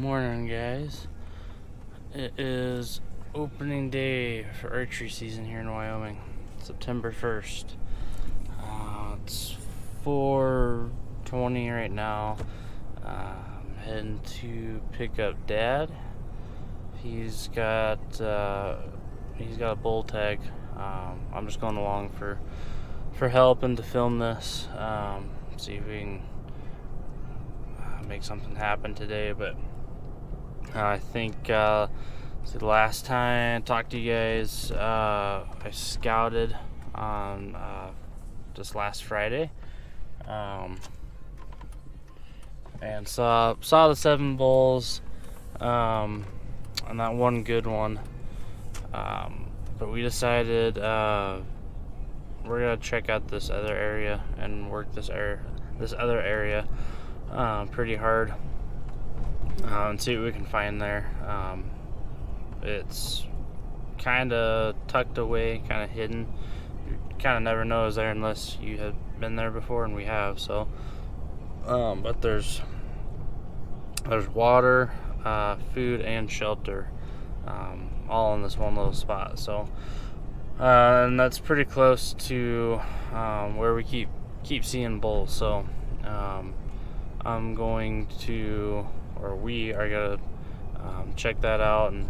Morning, guys. It is opening day for archery season here in Wyoming, September 1st. It's 4:20 right now. I'm heading to pick up Dad. He's got a bull tag. I'm just going along for help and to film this. See if we can make something happen today, but I think the last time I talked to you guys, I scouted on just last Friday, and saw the 7 bulls, and that one good one. But we decided we're gonna check out this other area and work this other area pretty hard, and see what we can find there. It's kind of tucked away, kind of hidden. You kind of never know it's there unless you have been there before, and we have. So, but there's water, food, and shelter, all in this one little spot. So, and that's pretty close to where we keep seeing bulls. So, I'm going to, or we are gonna check that out and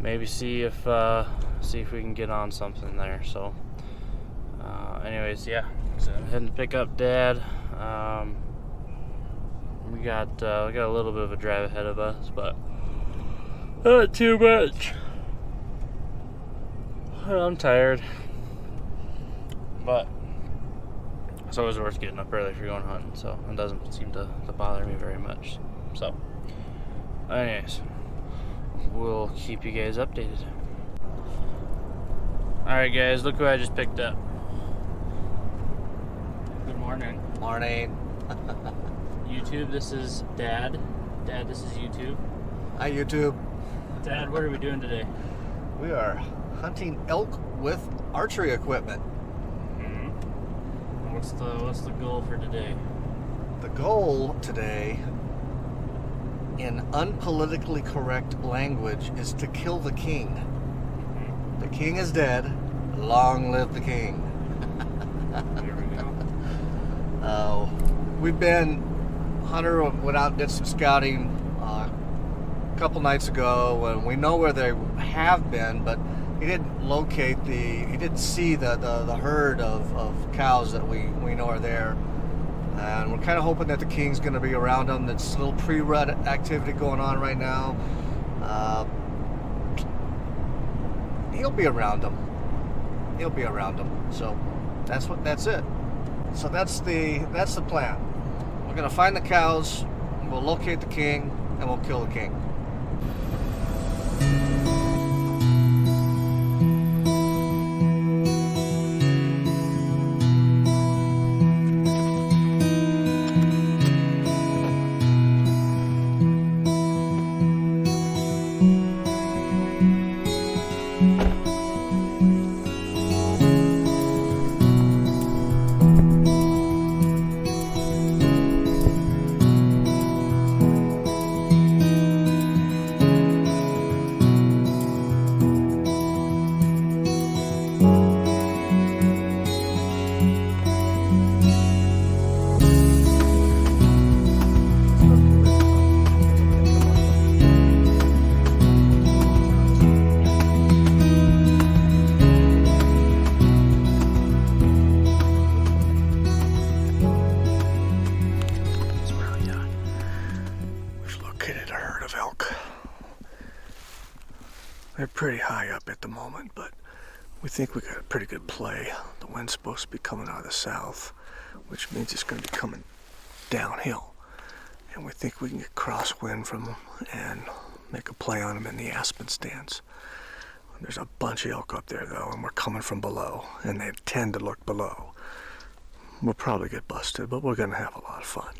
maybe see if we can get on something there. So, anyways, yeah. So I'm heading to pick up Dad. We got a little bit of a drive ahead of us, but not too much. I'm tired, but it's always worth getting up early if you're going hunting, so it doesn't seem to bother me very much. So, anyways, we'll keep you guys updated. Alright, guys, look who I just picked up. Good morning. Morning. YouTube, this is Dad. Dad, this is YouTube. Hi, YouTube. Dad, what are we doing today? We are hunting elk with archery equipment. What's the goal for today? The goal today, in unpolitically correct language, is to kill the king. The king is dead. Long live the king. There we go. We've been, Hunter went out and did some scouting a couple nights ago, and we know where they have been, but he didn't see the herd of cows that we know are there. And we're kind of hoping that the king's going to be around them. There's a little pre-rut activity going on right now. He'll be around them. He'll be around them. So that's it. So that's the plan. We're going to find the cows, we'll locate the king, and we'll kill the king. They're pretty high up at the moment, but we think we got a pretty good play. The wind's supposed to be coming out of the south, which means it's going to be coming downhill. And we think we can get crosswind from them and make a play on them in the aspen stands. There's a bunch of elk up there, though, and we're coming from below, and they tend to look below. We'll probably get busted, but we're going to have a lot of fun.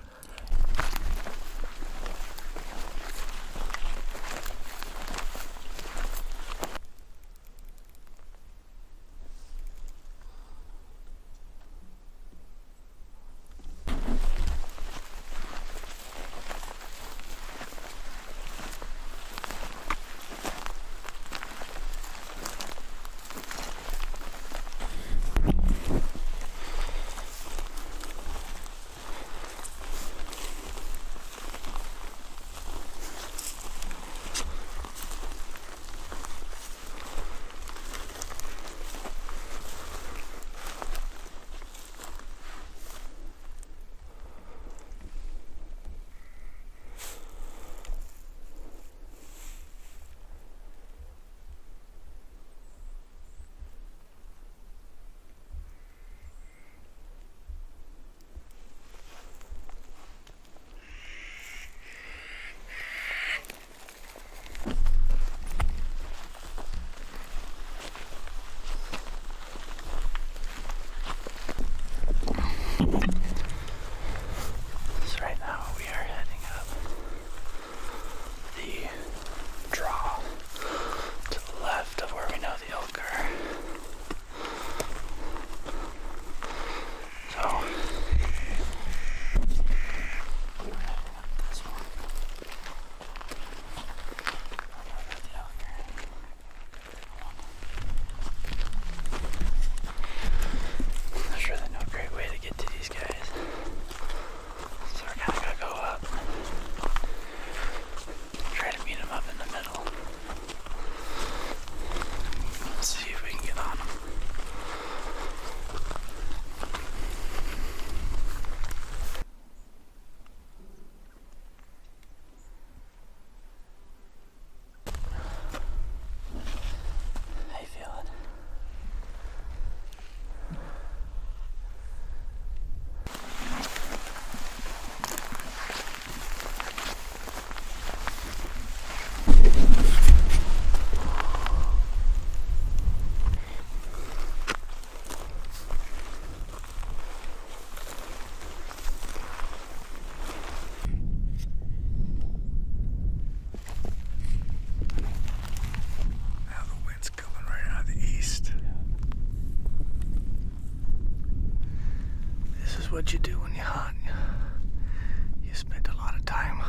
what you do when you hunt. You spend a lot of time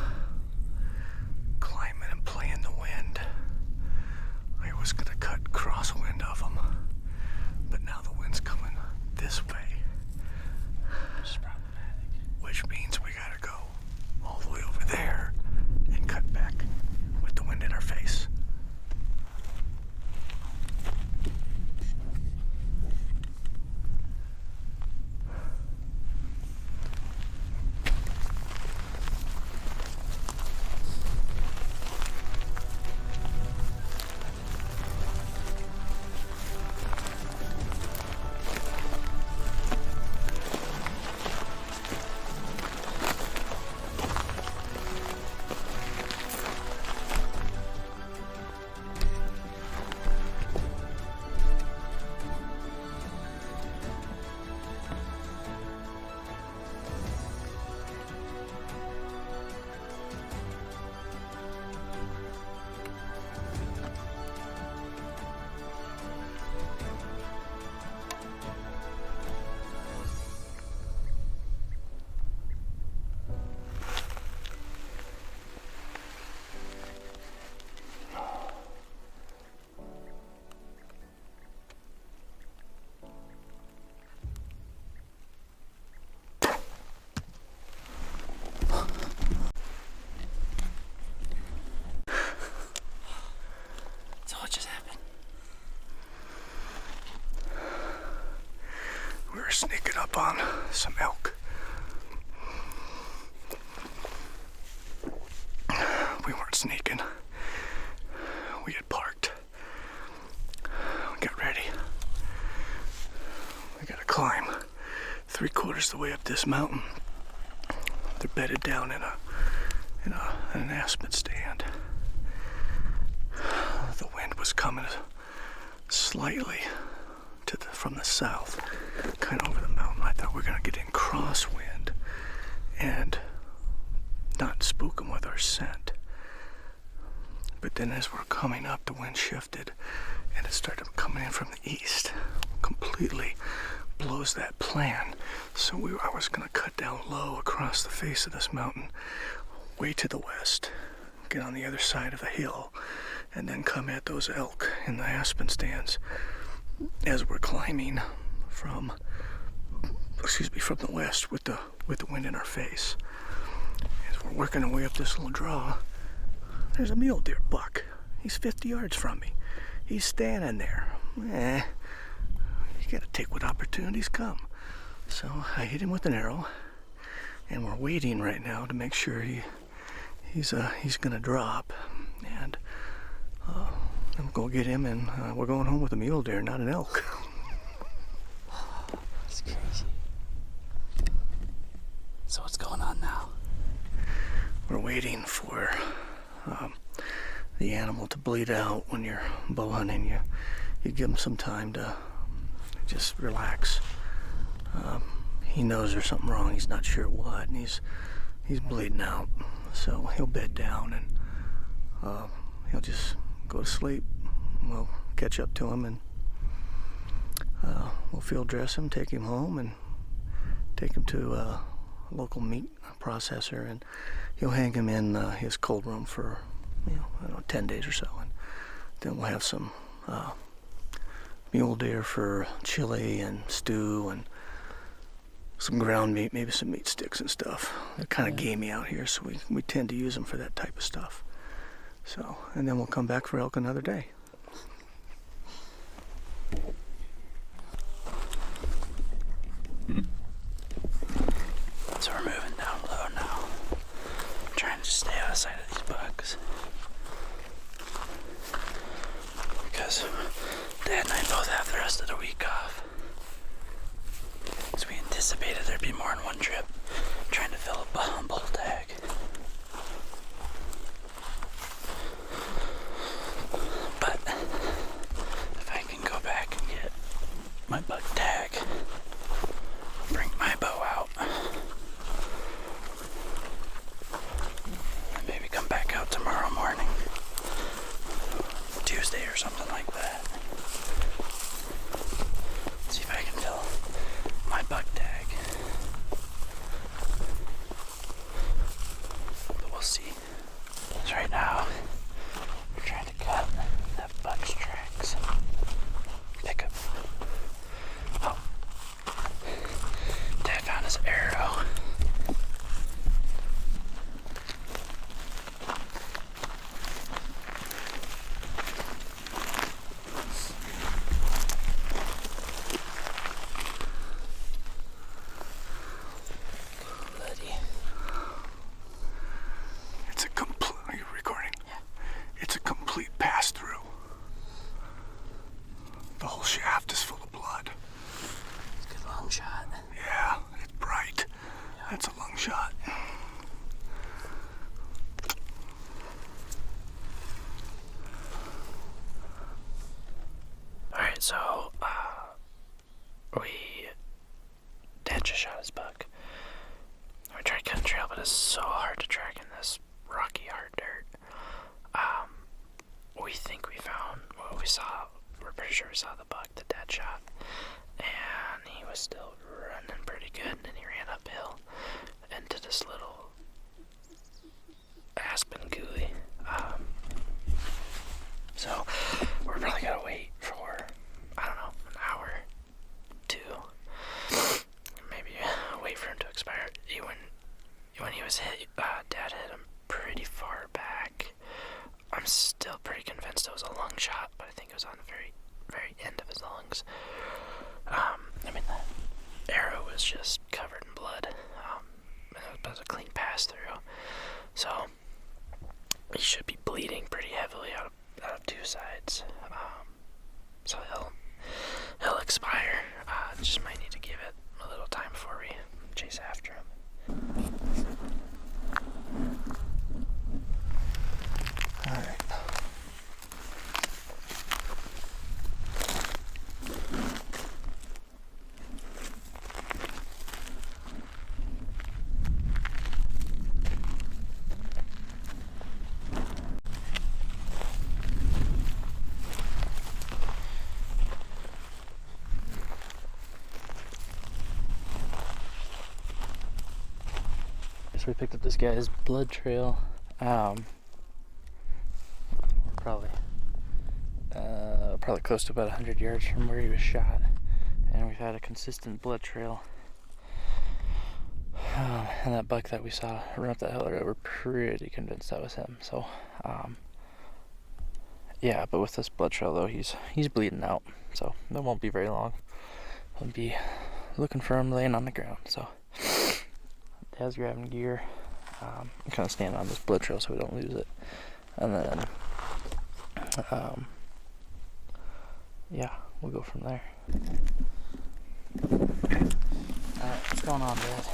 climbing and playing the wind. I was gonna cut crosswind of them, but now the wind's coming this way. It's problematic. Which means we gotta go all the way over there and cut back with the wind in our face. So what just happened? We were sneaking up on some elk. We weren't sneaking. We had parked. We got ready. We gotta climb 3/4 the way up this mountain. They're bedded down in an aspen stand. The wind was coming slightly from the south, kind of over the mountain. I thought we were gonna get in crosswind and not spook them with our scent. But then as we're coming up, the wind shifted and it started coming in from the east. Completely blows that plan. So I was gonna cut down low across the face of this mountain, way to the west, get on the other side of the hill, and then come at those elk in the aspen stands as we're climbing from the west with the wind in our face. As we're working our way up this little draw, there's a mule deer buck. He's 50 yards from me. He's standing there. You gotta take what opportunities come. So I hit him with an arrow, and we're waiting right now to make sure he's gonna drop, and I'm gonna get him, and we're going home with a mule deer, not an elk. That's crazy. So what's going on now? We're waiting for the animal to bleed out. When you're bow hunting, you give him some time to just relax. He knows there's something wrong. He's not sure what, and he's bleeding out. So he'll bed down, and he'll just go to sleep. We'll catch up to him, and we'll field dress him, take him home, and take him to a local meat processor, and he'll hang him in his cold room for 10 days or so, and then we'll have some mule deer for chili and stew, and some ground meat, maybe some meat sticks and stuff. They're kind of gamey out here, so we tend to use them for that type of stuff. So, and then we'll come back for elk another day. So we're moving down low now. I'm trying to just stay out of sight of these bugs. Because Dad and I both have the rest of the week off. So we anticipated there'd be more than one trip. Trying to fill a bull tag. But if I can go back and get my bug tag, bring my bow out, and maybe come back out tomorrow morning, Tuesday or something like that. See if I can fill my bug tag complete pass-through. The whole shaft is full of blood. It's a good long shot. Yeah, it's bright. Yeah. That's a long shot. Alright, so, Dad just shot his buck. We tried cutting trail, but it's so hard to track in this rocky, hard dirt. We think we found what we saw. We're pretty sure we saw the buck that Dad shot. And he was still running pretty good, and he ran uphill into this little aspen gully. So, we're probably gonna wait for, I don't know, an hour, 2. Maybe wait for him to expire. When he was hit, Dad hit him pretty far back. I'm still pretty convinced it was a lung shot, but I think it was on the very, very end of his lungs. I mean, the arrow was just covered in blood. It was a clean pass through. So, he should be bleeding pretty heavily out of 2 sides. So he'll expire. Just might need to give it a little time before we chase after him. All right. So we picked up this guy's blood trail. Probably close to about 100 yards from where he was shot, and we've had a consistent blood trail. And that buck that we saw run up that hill, we're pretty convinced that was him. So, yeah, but with this blood trail though, he's bleeding out, so that won't be very long. We'll be looking for him laying on the ground. So, Dad's grabbing gear. I'm kind of standing on this blood trail so we don't lose it, and then, yeah, we'll go from there. Alright, what's going on, Dad?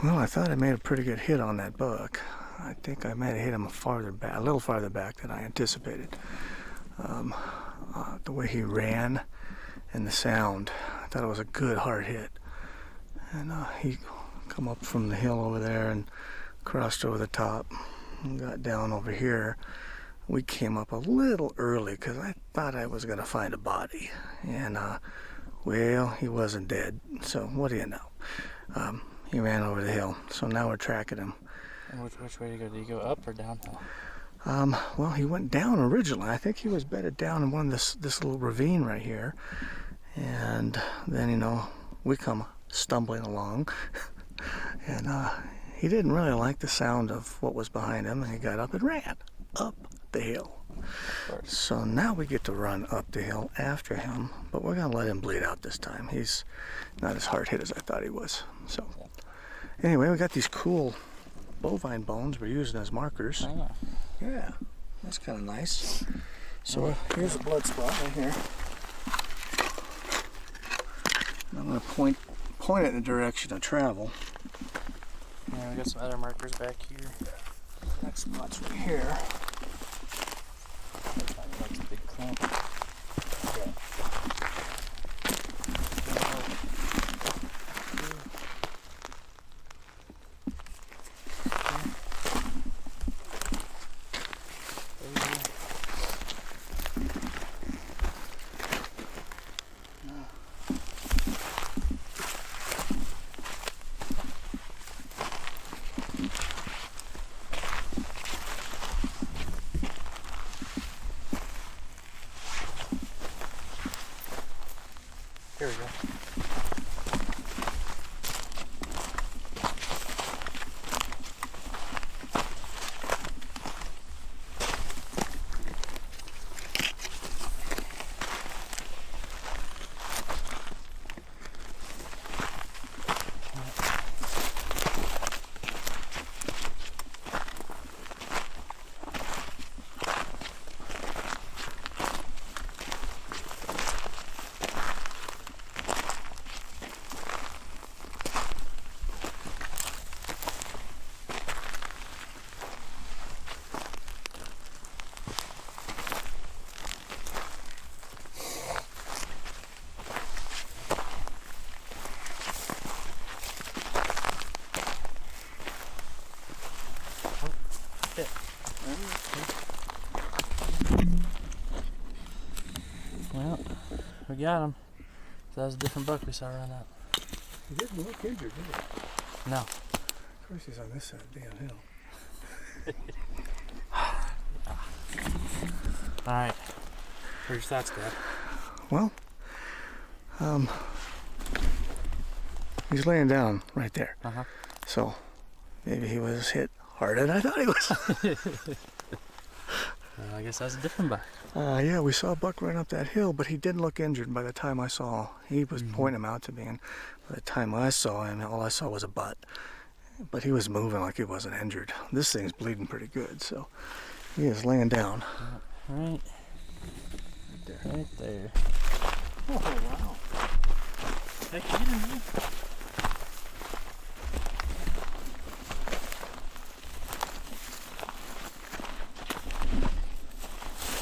Well, I thought I made a pretty good hit on that buck. I think I might have hit him a little farther back than I anticipated. The way he ran and the sound, I thought it was a good hard hit. And he come up from the hill over there and crossed over the top and got down over here. We came up a little early because I thought I was going to find a body. And, well, he wasn't dead. So what do you know? He ran over the hill. So now we're tracking him. And which way did he go? Did he go up or downhill? Well, he went down originally. I think he was bedded down in one of this little ravine right here. And then, you know, we come stumbling along. And he didn't really like the sound of what was behind him. And he got up and ran up the hill. So now we get to run up the hill after him. But we're going to let him bleed out this time. He's not as hard hit as I thought he was. So anyway, we got these cool bovine bones we're using as markers. Oh. Yeah, that's kind of nice. So here's a blood spot right here. I'm going to point it in the direction of travel. Yeah, we got some other markers back here. Next spot's right here. That's a big clump. Yeah. Here we go. hit. Well, we got him. That was a different buck we saw run up. He didn't look injured, did he? No. Of course he's on this side downhill. Alright. What are your thoughts, Dad? Well, he's laying down right there. Uh-huh. So maybe he was hit harder than I thought he was. Well, I guess that's a different buck. Yeah, we saw a buck run up that hill, but he didn't look injured by the time I saw. He was pointing him out to me, and by the time I saw him, all I saw was a butt. But he was moving like he wasn't injured. This thing's bleeding pretty good, so he is laying down. Right there. Right there. Oh, wow. Heck, get him, man.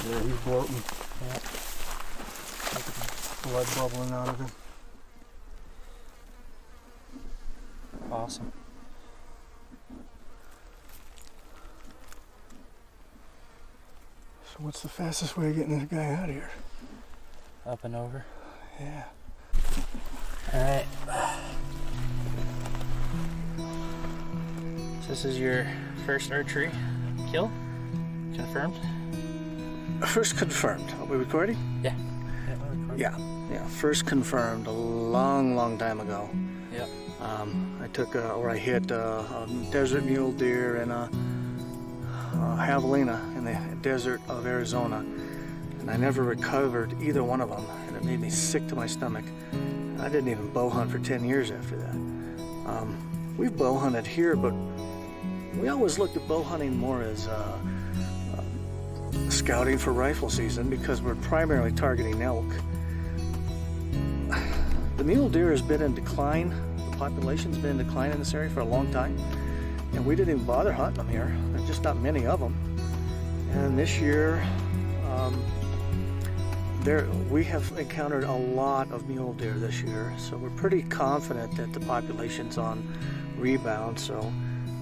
Yeah, he's bloating. Yeah. Look at the blood bubbling out of him. Awesome. So what's the fastest way of getting this guy out of here? Up and over. Yeah. Alright. So this is your first archery kill? Confirmed? First confirmed. Are we recording? Yeah. Yeah. First confirmed a long time ago. Yep. I hit a desert mule deer and a javelina in the desert of Arizona, and I never recovered either one of them, and it made me sick to my stomach. I didn't even bow hunt for 10 years after that. We've bow hunted here, but we always looked at bow hunting more as scouting for rifle season because we're primarily targeting elk. The mule deer has been in decline. The population's been in decline in this area for a long time, and we didn't even bother hunting them here. There's just not many of them. And this year, we have encountered a lot of mule deer this year, so we're pretty confident that the population's on rebound. So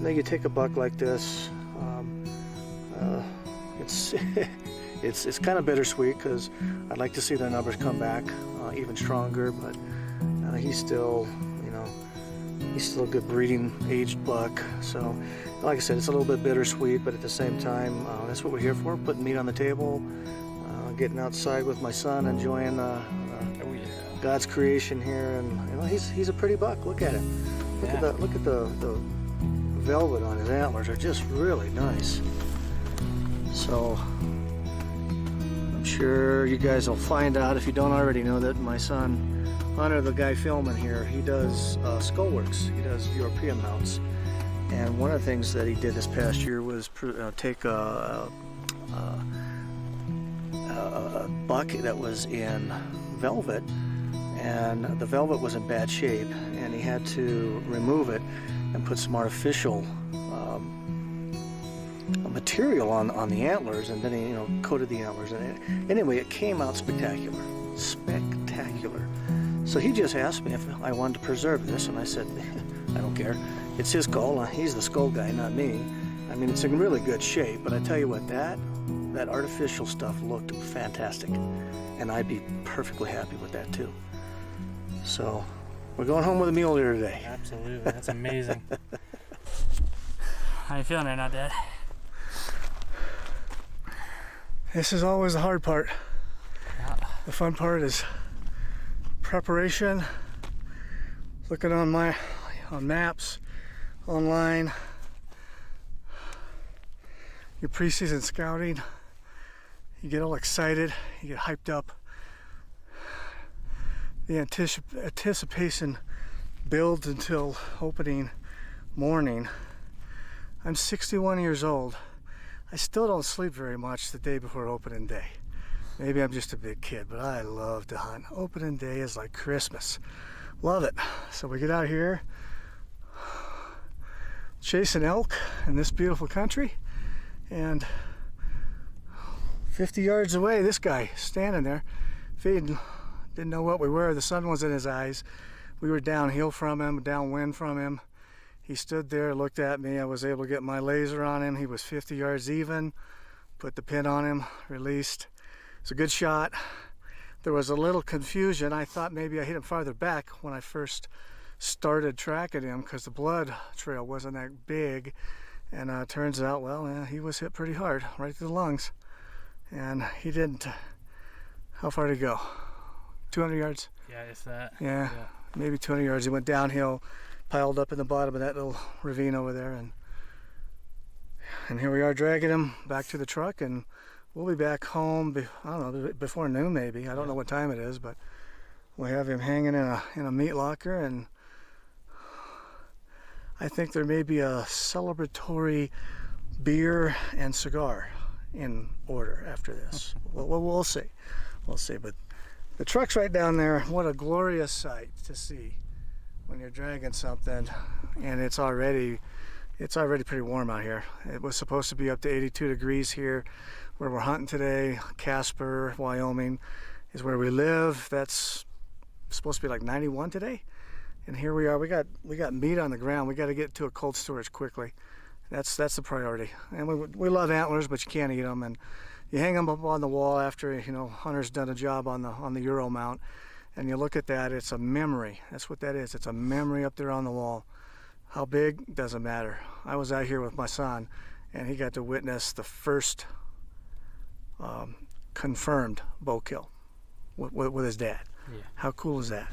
then you take a buck like this, it's kind of bittersweet because I'd like to see their numbers come back even stronger, but he's still a good breeding aged buck. So like I said, it's a little bit bittersweet, but at the same time, that's what we're here for, putting meat on the table, getting outside with my son, enjoying God's creation here. And he's a pretty buck. Look at him. Look at the velvet on his antlers are just really nice. So I'm sure you guys will find out, if you don't already know, that my son Hunter, the guy filming here, he does skull works. He does European mounts. And one of the things that he did this past year was take a buck that was in velvet, and the velvet was in bad shape, and he had to remove it and put some artificial material on the antlers, and then he coated the antlers. And anyway, it came out spectacular. So he just asked me if I wanted to preserve this, and I said, I don't care. It's his skull. He's the skull guy, not me. I mean, it's in really good shape, but I tell you what, that artificial stuff looked fantastic, and I'd be perfectly happy with that too. So we're going home with a mule deer today. Absolutely, that's amazing. How you feeling right now, Dad? This is always the hard part. Yeah. The fun part is preparation, looking on maps, online, your preseason scouting. You get all excited, you get hyped up. The anticipation builds until opening morning. I'm 61 years old. I still don't sleep very much the day before opening day. Maybe I'm just a big kid, but I love to hunt. Opening day is like Christmas. Love it. So we get out here, chasing elk in this beautiful country, and 50 yards away, this guy standing there feeding. Didn't know what we were. The sun was in his eyes. We were downhill from him, downwind from him. He stood there, looked at me. I was able to get my laser on him. He was 50 yards even. Put the pin on him, released. It's a good shot. There was a little confusion. I thought maybe I hit him farther back when I first started tracking him because the blood trail wasn't that big. And turns out, well, yeah, he was hit pretty hard, right through the lungs. And he didn't. How far did he go? 200 yards? Yeah, if that. Yeah, maybe 200 yards. He went downhill, piled up in the bottom of that little ravine over there. And here we are dragging him back to the truck, and we'll be back home, I don't know, before noon maybe. I don't know what time it is, but we have him hanging in a meat locker, and I think there may be a celebratory beer and cigar in order after this. We'll see. We'll see. But the truck's right down there. What a glorious sight to see when you're dragging something, and it's already pretty warm out here. It was supposed to be up to 82 degrees here where we're hunting today. Casper, Wyoming is where we live. That's supposed to be like 91 today. And here we are. We got meat on the ground. We got to get to a cold storage quickly. That's the priority. And we love antlers, but you can't eat them. And you hang them up on the wall after, you know, Hunter's done a job on the Euro mount. And you look at that, it's a memory. That's what that is. It's a memory up there on the wall. How big, doesn't matter. I was out here with my son, and he got to witness the first confirmed bow kill with his dad. Yeah. How cool is that?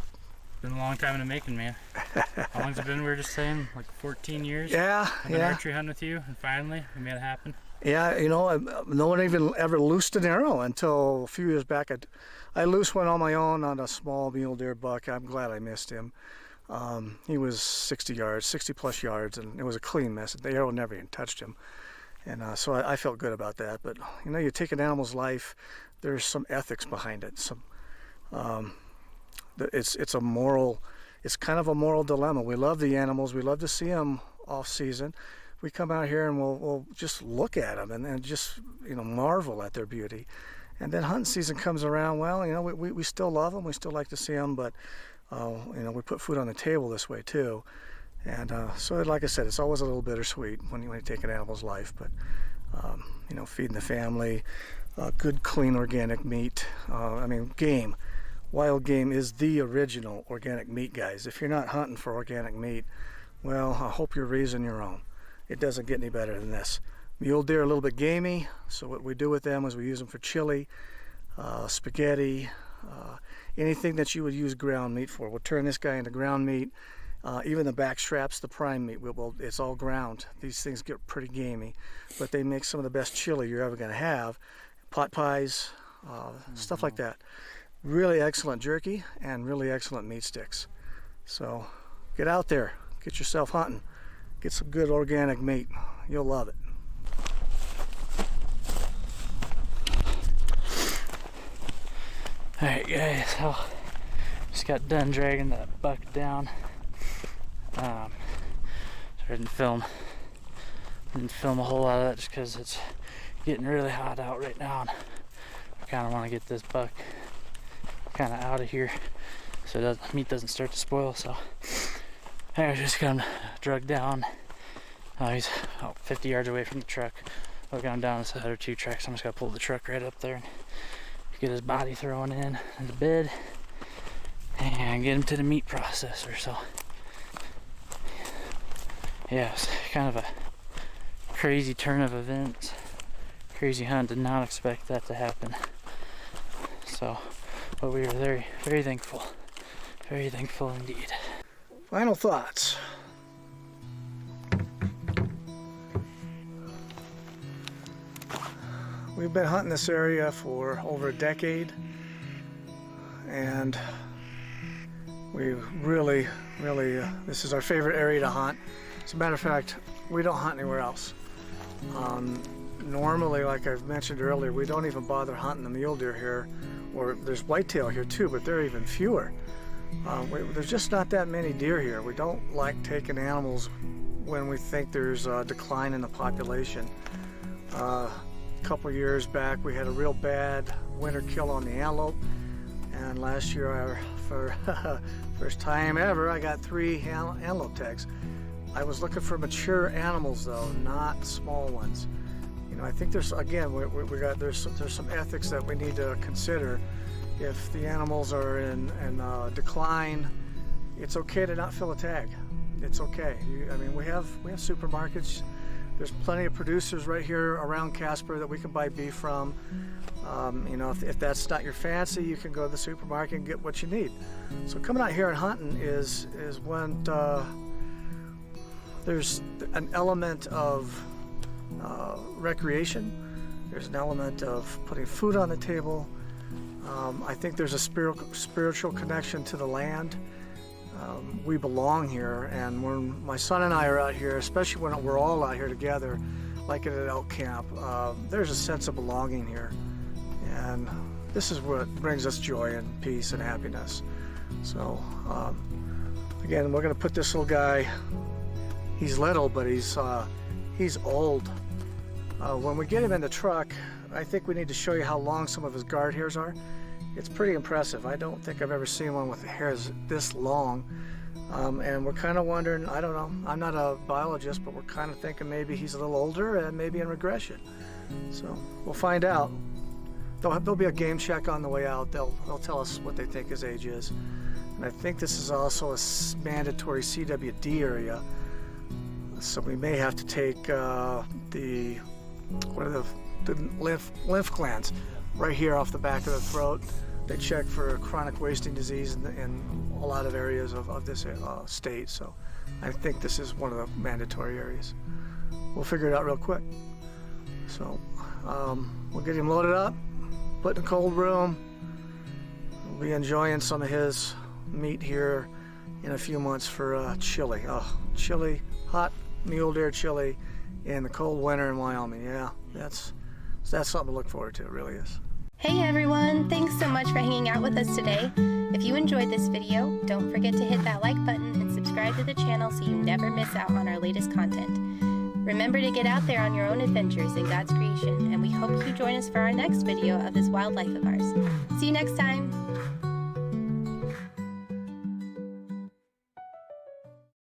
Been a long time in the making, man. How long's it been? We were just saying, like 14 years. Yeah, I've been archery hunting with you, and finally we made it happen. Yeah, you know, no one even ever loosed an arrow until a few years back. I loosed one on my own on a small mule deer buck. I'm glad I missed him. He was 60 plus yards, and it was a clean miss. The arrow never even touched him. And so I felt good about that. But, you know, you take an animal's life, there's some ethics behind it. It's a moral, it's kind of a moral dilemma. We love the animals. We love to see them off season. We come out here and we'll just look at them and just, you know, marvel at their beauty. And then hunting season comes around. Well, you know, we still love them. We still like to see them, but you know, we put food on the table this way too. And so, like I said, it's always a little bittersweet when you take an animal's life. But you know, feeding the family, good, clean, organic meat. I mean, game. Wild game is the original organic meat, guys. If you're not hunting for organic meat, well, I hope you're raising your own. It doesn't get any better than this. Mule deer are a little bit gamey, so what we do with them is we use them for chili, spaghetti, anything that you would use ground meat for. We'll turn this guy into ground meat. Even the back straps, the prime meat, it's all ground. These things get pretty gamey, but they make some of the best chili you're ever going to have. Pot pies, stuff like that. Really excellent jerky and really excellent meat sticks. So get out there, get yourself hunting, get some good organic meat. You'll love it. Alright guys, so just got done dragging that buck down. So I didn't film a whole lot of that just because it's getting really hot out right now, and I kind of want to get this buck kind of out of here so meat doesn't start to spoil. So anyway, just got him drugged down. He's about 50 yards away from the truck. I got him down this other two tracks. I'm just gonna pull the truck right up there and get his body thrown in the bed and get him to the meat processor. So yeah, it's kind of a crazy turn of events, crazy hunt. Did not expect that to happen. So, but we were very, very thankful indeed. Final thoughts. We've been hunting this area for over a decade, and we really, this is our favorite area to hunt. As a matter of fact, we don't hunt anywhere else. Normally, like I've mentioned earlier, we don't even bother hunting the mule deer here, or there's whitetail here too, but they're even fewer. There's just not that many deer here. We don't like taking animals when we think there's a decline in the population. A couple years back, we had a real bad winter kill on the antelope, and last year, for first time ever, I got 3 antelope tags. I was looking for mature animals though, not small ones. You know, I think there's, again, there's some ethics that we need to consider. If the animals are in decline, it's okay to not fill a tag. It's okay. I mean, we have supermarkets. There's plenty of producers right here around Casper that we can buy beef from. You know, if that's not your fancy, you can go to the supermarket and get what you need. So coming out here and hunting is when there's an element of recreation. There's an element of putting food on the table. I think there's a spiritual connection to the land. We belong here, and when my son and I are out here, especially when we're all out here together, like at an elk camp, there's a sense of belonging here. And this is what brings us joy and peace and happiness. So, again, we're going to put this little guy, he's little, but he's old. When we get him in the truck, I think we need to show you how long some of his guard hairs are. It's pretty impressive. I don't think I've ever seen one with the hairs this long. And we're kind of wondering, I don't know, I'm not a biologist, but we're kind of thinking maybe he's a little older and maybe in regression. So we'll find out. There'll be a game check on the way out. They'll tell us what they think his age is. And I think this is also a mandatory CWD area. So we may have to take the lymph glands right here off the back of the throat. They check for chronic wasting disease in a lot of areas of this state. So I think this is one of the mandatory areas. We'll figure it out real quick. So we'll get him loaded up, put in a cold room. We'll be enjoying some of his meat here in a few months for chili. Oh, chili, hot mule deer chili in the cold winter in Wyoming. Yeah, that's something to look forward to. It really is. Hey everyone, thanks so much for hanging out with us today. If you enjoyed this video, don't forget to hit that like button and subscribe to the channel so you never miss out on our latest content. Remember to get out there on your own adventures in God's creation, and we hope you join us for our next video of this wildlife of ours. See you next time.